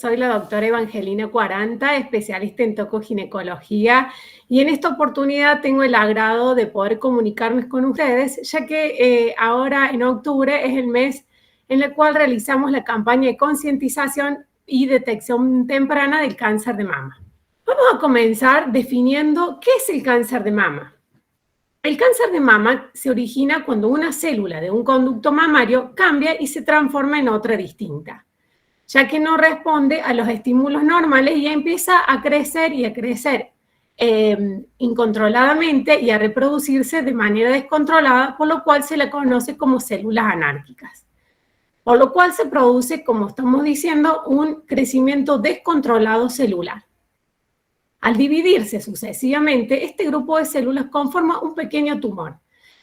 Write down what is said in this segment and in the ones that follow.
soy la doctora Evangelina Cuaranta, especialista en tocoginecología, y en esta oportunidad tengo el agrado de poder comunicarme con ustedes, ya que ahora en octubre es el mes en el cual realizamos la campaña de concientización y detección temprana del cáncer de mama. Vamos a comenzar definiendo qué es el cáncer de mama. El cáncer de mama se origina cuando una célula de un conducto mamario cambia y se transforma en otra distinta, ya que no responde a los estímulos normales y empieza a crecer incontroladamente y a reproducirse de manera descontrolada, por lo cual se la conoce como células anárquicas. Por lo cual se produce, como estamos diciendo, un crecimiento descontrolado celular. Al dividirse sucesivamente, este grupo de células conforma un pequeño tumor,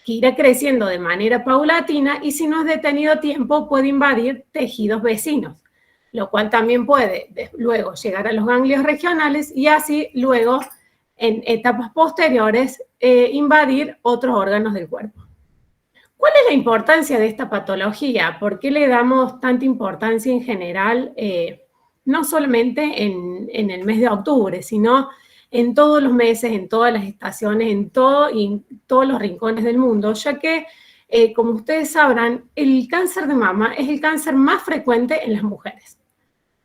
que irá creciendo de manera paulatina y si no es detenido a tiempo puede invadir tejidos vecinos, lo cual también puede luego llegar a los ganglios regionales y así luego en etapas posteriores invadir otros órganos del cuerpo. ¿Cuál es la importancia de esta patología? ¿Por qué le damos tanta importancia en general, no solamente en el mes de octubre, sino en todos los meses, en todas las estaciones, en todos los rincones del mundo? Ya que, como ustedes sabrán, el cáncer de mama es el cáncer más frecuente en las mujeres.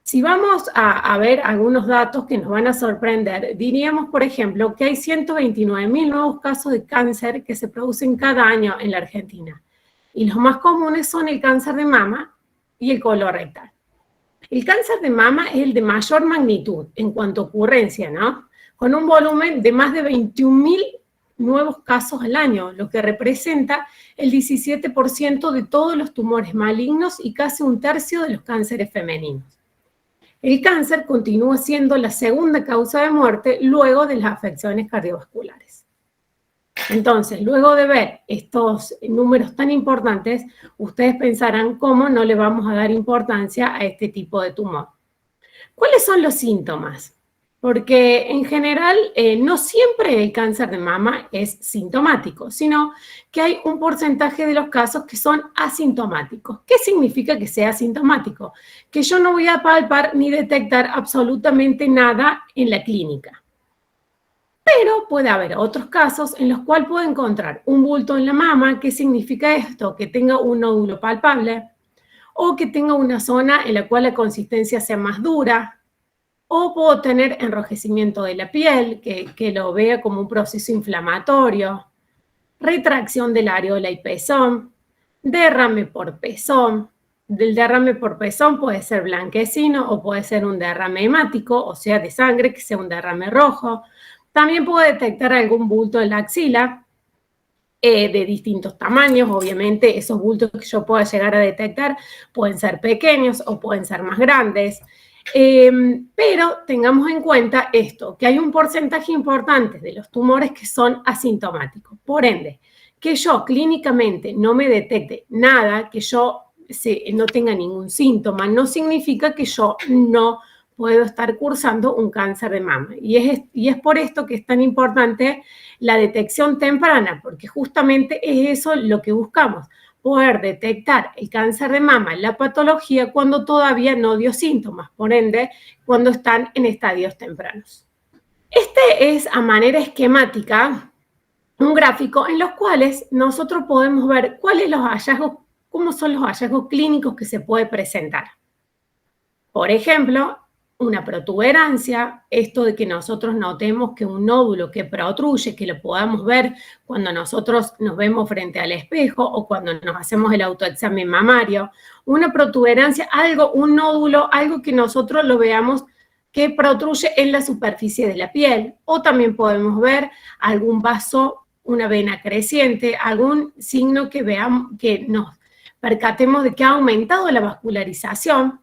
Si vamos a ver algunos datos que nos van a sorprender, diríamos, por ejemplo, que hay 129.000 nuevos casos de cáncer que se producen cada año en la Argentina. Y los más comunes son el cáncer de mama y el colorectal. El cáncer de mama es el de mayor magnitud en cuanto a ocurrencia, ¿no? Con un volumen de más de 21.000 nuevos casos al año, lo que representa el 17% de todos los tumores malignos y casi un tercio de los cánceres femeninos. El cáncer continúa siendo la segunda causa de muerte luego de las afecciones cardiovasculares. Entonces, luego de ver estos números tan importantes, ustedes pensarán cómo no le vamos a dar importancia a este tipo de tumor. ¿Cuáles son los síntomas? Porque en general no siempre el cáncer de mama es sintomático, sino que hay un porcentaje de los casos que son asintomáticos. ¿Qué significa que sea asintomático? Que yo no voy a palpar ni detectar absolutamente nada en la clínica. Pero puede haber otros casos en los cuales puedo encontrar un bulto en la mama. ¿Qué significa esto? Que tenga un nódulo palpable o que tenga una zona en la cual la consistencia sea más dura. O puedo tener enrojecimiento de la piel, que lo vea como un proceso inflamatorio, retracción del areola y pezón, derrame por pezón. Del derrame por pezón puede ser blanquecino o puede ser un derrame hemático, o sea, de sangre, que sea un derrame rojo. También puedo detectar algún bulto en la axila de distintos tamaños. Obviamente, esos bultos que yo pueda llegar a detectar pueden ser pequeños o pueden ser más grandes. Pero tengamos en cuenta esto, que hay un porcentaje importante de los tumores que son asintomáticos. Por ende, que yo clínicamente no me detecte nada, que yo no tenga ningún síntoma, no significa que yo no puedo estar cursando un cáncer de mama. Y es por esto que es tan importante la detección temprana, porque justamente es eso lo que buscamos, poder detectar el cáncer de mama, la patología, cuando todavía no dio síntomas, por ende, cuando están en estadios tempranos. Este es, a manera esquemática, un gráfico en los cuales nosotros podemos ver cuáles los hallazgos, cómo son los hallazgos clínicos que se puede presentar. Por ejemplo, una protuberancia, esto de que nosotros notemos que un nódulo que protruye, que lo podamos ver cuando nosotros nos vemos frente al espejo o cuando nos hacemos el autoexamen mamario. Una protuberancia, un nódulo, algo que nosotros lo veamos que protruye en la superficie de la piel. O también podemos ver algún vaso, una vena creciente, algún signo que veamos, que nos percatemos de que ha aumentado la vascularización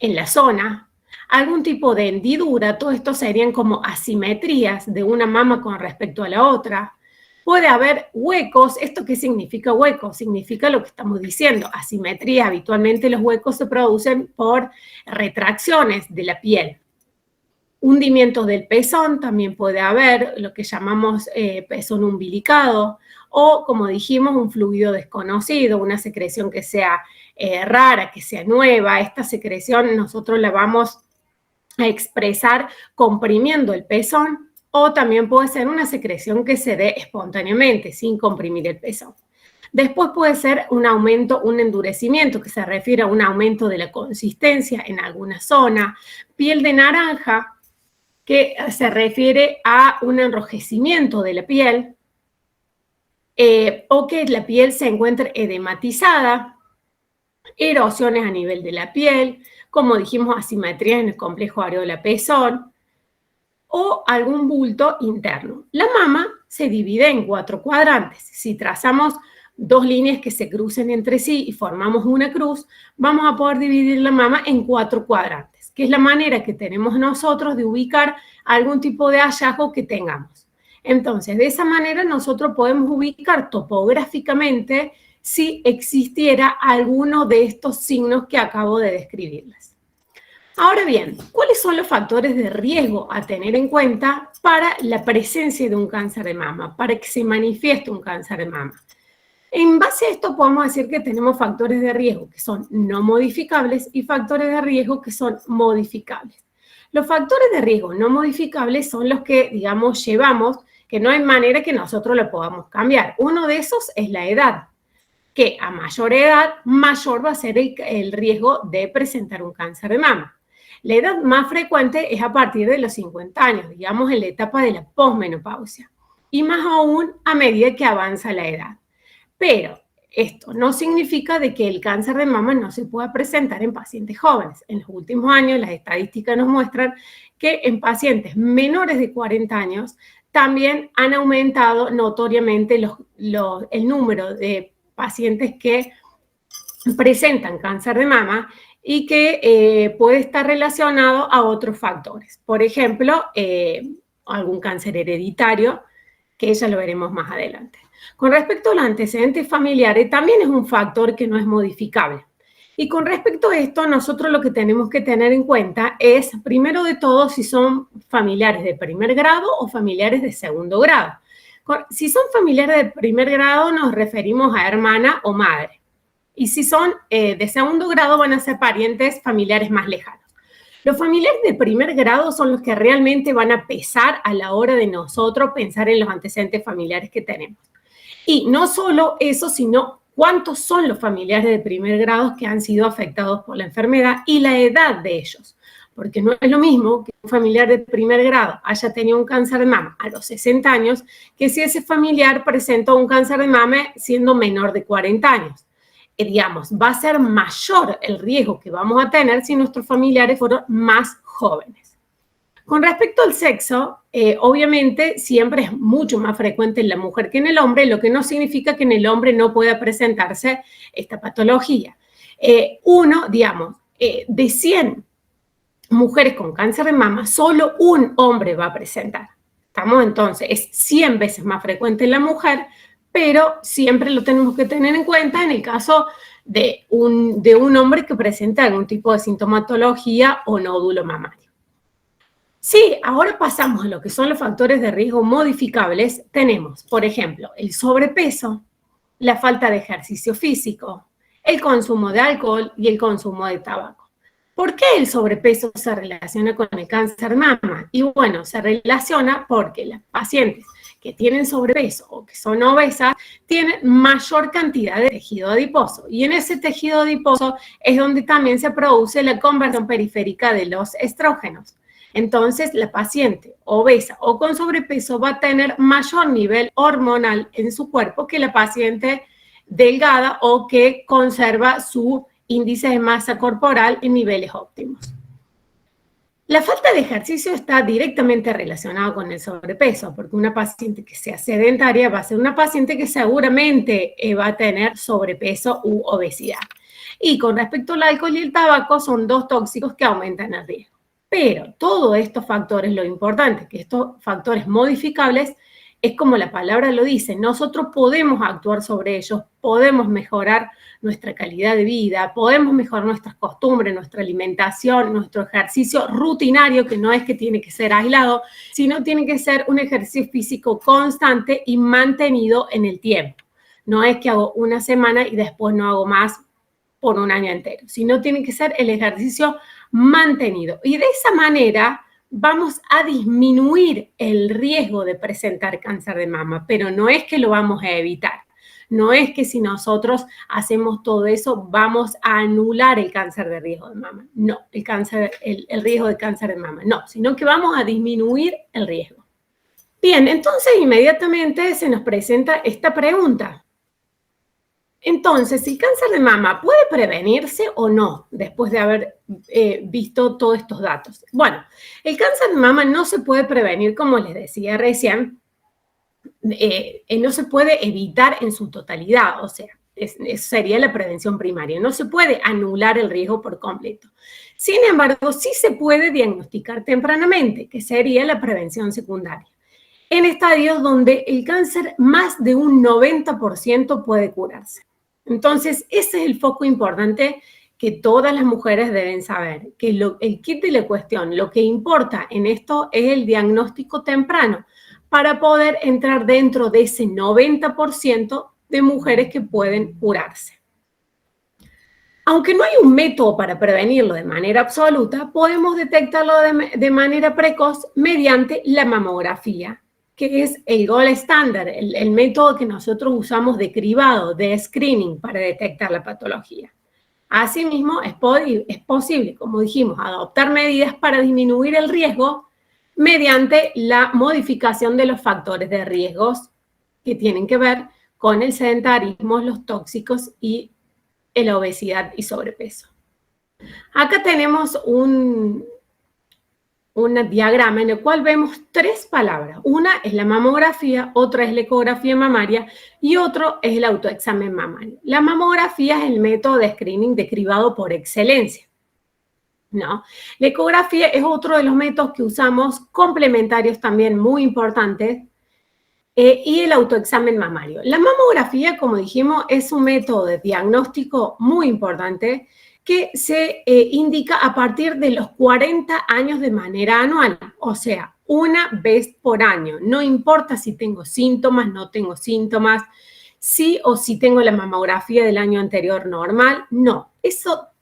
en la zona, algún tipo de hendidura. Todo esto serían como asimetrías de una mama con respecto a la otra. Puede haber huecos. ¿Esto qué significa hueco? Significa lo que estamos diciendo, asimetría. Habitualmente los huecos se producen por retracciones de la piel. Hundimientos del pezón, también puede haber lo que llamamos pezón umbilicado, o, como dijimos, un fluido desconocido, una secreción que sea rara, que sea nueva. Esta secreción nosotros la vamos a expresar comprimiendo el pezón, o también puede ser una secreción que se dé espontáneamente, sin comprimir el pezón. Después puede ser un aumento, un endurecimiento, que se refiere a un aumento de la consistencia en alguna zona. Piel de naranja, que se refiere a un enrojecimiento de la piel, o que la piel se encuentre edematizada, erosiones a nivel de la piel, como dijimos, asimetrías en el complejo areola-pezón, o algún bulto interno. La mama se divide en 4 cuadrantes. Si trazamos 2 líneas que se crucen entre sí y formamos una cruz, vamos a poder dividir la mama en 4 cuadrantes, que es la manera que tenemos nosotros de ubicar algún tipo de hallazgo que tengamos. Entonces, de esa manera nosotros podemos ubicar topográficamente si existiera alguno de estos signos que acabo de describirles. Ahora bien, ¿cuáles son los factores de riesgo a tener en cuenta para la presencia de un cáncer de mama, para que se manifieste un cáncer de mama? En base a esto podemos decir que tenemos factores de riesgo que son no modificables y factores de riesgo que son modificables. Los factores de riesgo no modificables son los que, digamos, llevamos, que no hay manera que nosotros lo podamos cambiar. Uno de esos es la edad, que a mayor edad, mayor va a ser el riesgo de presentar un cáncer de mama. La edad más frecuente es a partir de los 50 años, digamos en la etapa de la posmenopausia, y más aún a medida que avanza la edad. Pero esto no significa de que el cáncer de mama no se pueda presentar en pacientes jóvenes. En los últimos años las estadísticas nos muestran que en pacientes menores de 40 años también han aumentado notoriamente el número de pacientes que presentan cáncer de mama y que puede estar relacionado a otros factores. Por ejemplo, algún cáncer hereditario, que ya lo veremos más adelante. Con respecto a los antecedentes familiares, también es un factor que no es modificable. Y con respecto a esto, nosotros lo que tenemos que tener en cuenta es, primero de todo, si son familiares de primer grado o familiares de segundo grado. Si son familiares de primer grado, nos referimos a hermana o madre. Y si son de segundo grado, van a ser parientes familiares más lejanos. Los familiares de primer grado son los que realmente van a pesar a la hora de nosotros pensar en los antecedentes familiares que tenemos. Y no solo eso, sino cuántos son los familiares de primer grado que han sido afectados por la enfermedad y la edad de ellos. Porque no es lo mismo que un familiar de primer grado haya tenido un cáncer de mama a los 60 años que si ese familiar presentó un cáncer de mama siendo menor de 40 años. Digamos, va a ser mayor el riesgo que vamos a tener si nuestros familiares fueron más jóvenes. Con respecto al sexo, obviamente siempre es mucho más frecuente en la mujer que en el hombre, lo que no significa que en el hombre no pueda presentarse esta patología. De 100 mujeres con cáncer de mama, solo un hombre va a presentar. ¿Estamos? Entonces, es 100 veces más frecuente en la mujer, pero siempre lo tenemos que tener en cuenta en el caso de un hombre que presenta algún tipo de sintomatología o nódulo mamario. Sí, ahora pasamos a lo que son los factores de riesgo modificables. Tenemos, por ejemplo, el sobrepeso, la falta de ejercicio físico, el consumo de alcohol y el consumo de tabaco. ¿Por qué el sobrepeso se relaciona con el cáncer de mama? Y bueno, se relaciona porque las pacientes que tienen sobrepeso o que son obesas tienen mayor cantidad de tejido adiposo. Y en ese tejido adiposo es donde también se produce la conversión periférica de los estrógenos. Entonces, la paciente obesa o con sobrepeso va a tener mayor nivel hormonal en su cuerpo que la paciente delgada o que conserva su índice de masa corporal en niveles óptimos. La falta de ejercicio está directamente relacionada con el sobrepeso, porque una paciente que sea sedentaria va a ser una paciente que seguramente va a tener sobrepeso u obesidad. Y con respecto al alcohol y el tabaco, son dos tóxicos que aumentan el riesgo. Pero todos estos factores, lo importante es que estos factores modificables es como la palabra lo dice, nosotros podemos actuar sobre ellos, podemos mejorar nuestra calidad de vida, podemos mejorar nuestras costumbres, nuestra alimentación, nuestro ejercicio rutinario, que no es que tiene que ser aislado, sino tiene que ser un ejercicio físico constante y mantenido en el tiempo. No es que hago una semana y después no hago más por un año entero, sino tiene que ser el ejercicio mantenido. Y de esa manera vamos a disminuir el riesgo de presentar cáncer de mama, pero no es que lo vamos a evitar. No es que si nosotros hacemos todo eso vamos a anular el cáncer de riesgo de mama. No, el riesgo de cáncer de mama. No, sino que vamos a disminuir el riesgo. Bien, entonces inmediatamente se nos presenta esta pregunta. Entonces, ¿el cáncer de mama puede prevenirse o no después de haber visto todos estos datos? Bueno, el cáncer de mama no se puede prevenir, como les decía recién, no se puede evitar en su totalidad, o sea, eso sería la prevención primaria. No se puede anular el riesgo por completo. Sin embargo, sí se puede diagnosticar tempranamente, que sería la prevención secundaria, en estadios donde el cáncer más de un 90% puede curarse. Entonces, ese es el foco importante que todas las mujeres deben saber, que el kit de la cuestión, lo que importa en esto es el diagnóstico temprano, para poder entrar dentro de ese 90% de mujeres que pueden curarse. Aunque no hay un método para prevenirlo de manera absoluta, podemos detectarlo de manera precoz mediante la mamografía, que es el gold estándar, el método que nosotros usamos de cribado, de screening para detectar la patología. Asimismo, es posible, como dijimos, adoptar medidas para disminuir el riesgo mediante la modificación de los factores de riesgos que tienen que ver con el sedentarismo, los tóxicos y la obesidad y sobrepeso. Acá tenemos un diagrama en el cual vemos tres palabras. Una es la mamografía, otra es la ecografía mamaria y otro es el autoexamen mamario. La mamografía es el método de screening de cribado por excelencia, ¿no? La ecografía es otro de los métodos que usamos, complementarios también muy importantes, y el autoexamen mamario. La mamografía, como dijimos, es un método de diagnóstico muy importante que se indica a partir de los 40 años de manera anual, o sea, una vez por año. No importa si tengo síntomas, no tengo síntomas, sí o si tengo la mamografía del año anterior normal, no.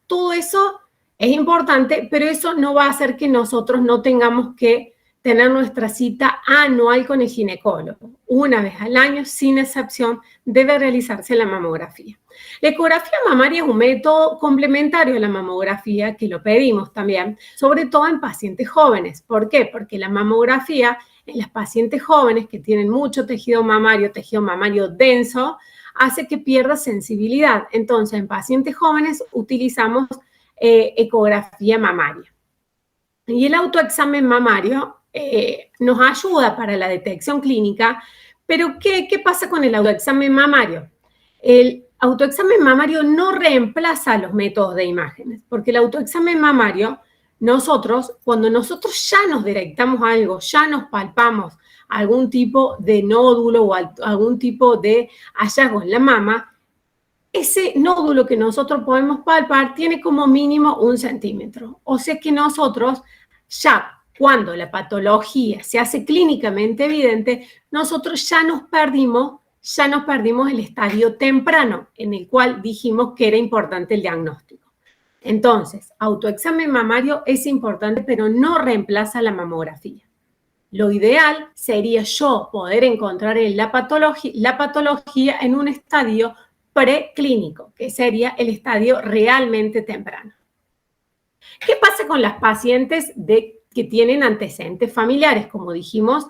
Todo eso es importante, pero eso no va a hacer que nosotros no tengamos que tener nuestra cita anual con el ginecólogo. Una vez al año, sin excepción, debe realizarse la mamografía. La ecografía mamaria es un método complementario a la mamografía, que lo pedimos también, sobre todo en pacientes jóvenes. ¿Por qué? Porque la mamografía en las pacientes jóvenes que tienen mucho tejido mamario denso, hace que pierda sensibilidad. Entonces, en pacientes jóvenes utilizamos ecografía mamaria. Y el autoexamen mamario nos ayuda para la detección clínica, pero ¿qué pasa con el autoexamen mamario? El autoexamen mamario no reemplaza los métodos de imágenes, porque el autoexamen mamario, cuando nosotros ya nos detectamos algo, ya nos palpamos algún tipo de nódulo o algún tipo de hallazgo en la mama, ese nódulo que nosotros podemos palpar tiene como mínimo 1 centímetro. O sea que nosotros ya, cuando la patología se hace clínicamente evidente, nosotros ya nos perdimos el estadio temprano, en el cual dijimos que era importante el diagnóstico. Entonces, autoexamen mamario es importante, pero no reemplaza la mamografía. Lo ideal sería yo poder encontrar la patología en un estadio preclínico, que sería el estadio realmente temprano. ¿Qué pasa con las pacientes que tienen antecedentes familiares? Como dijimos,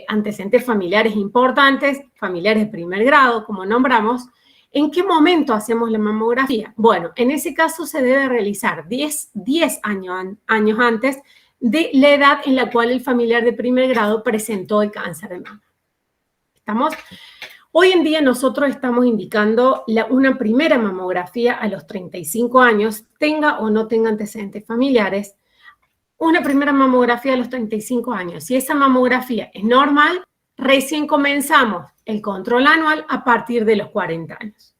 antecedentes familiares importantes, familiares de primer grado, como nombramos. ¿En qué momento hacemos la mamografía? Bueno, en ese caso se debe realizar 10 años antes de la edad en la cual el familiar de primer grado presentó el cáncer de mama. ¿Estamos? Hoy en día nosotros estamos indicando una primera mamografía a los 35 años, tenga o no tenga antecedentes familiares, una primera mamografía a los 35 años. Si esa mamografía es normal, Recién comenzamos el control anual a partir de los 40 años.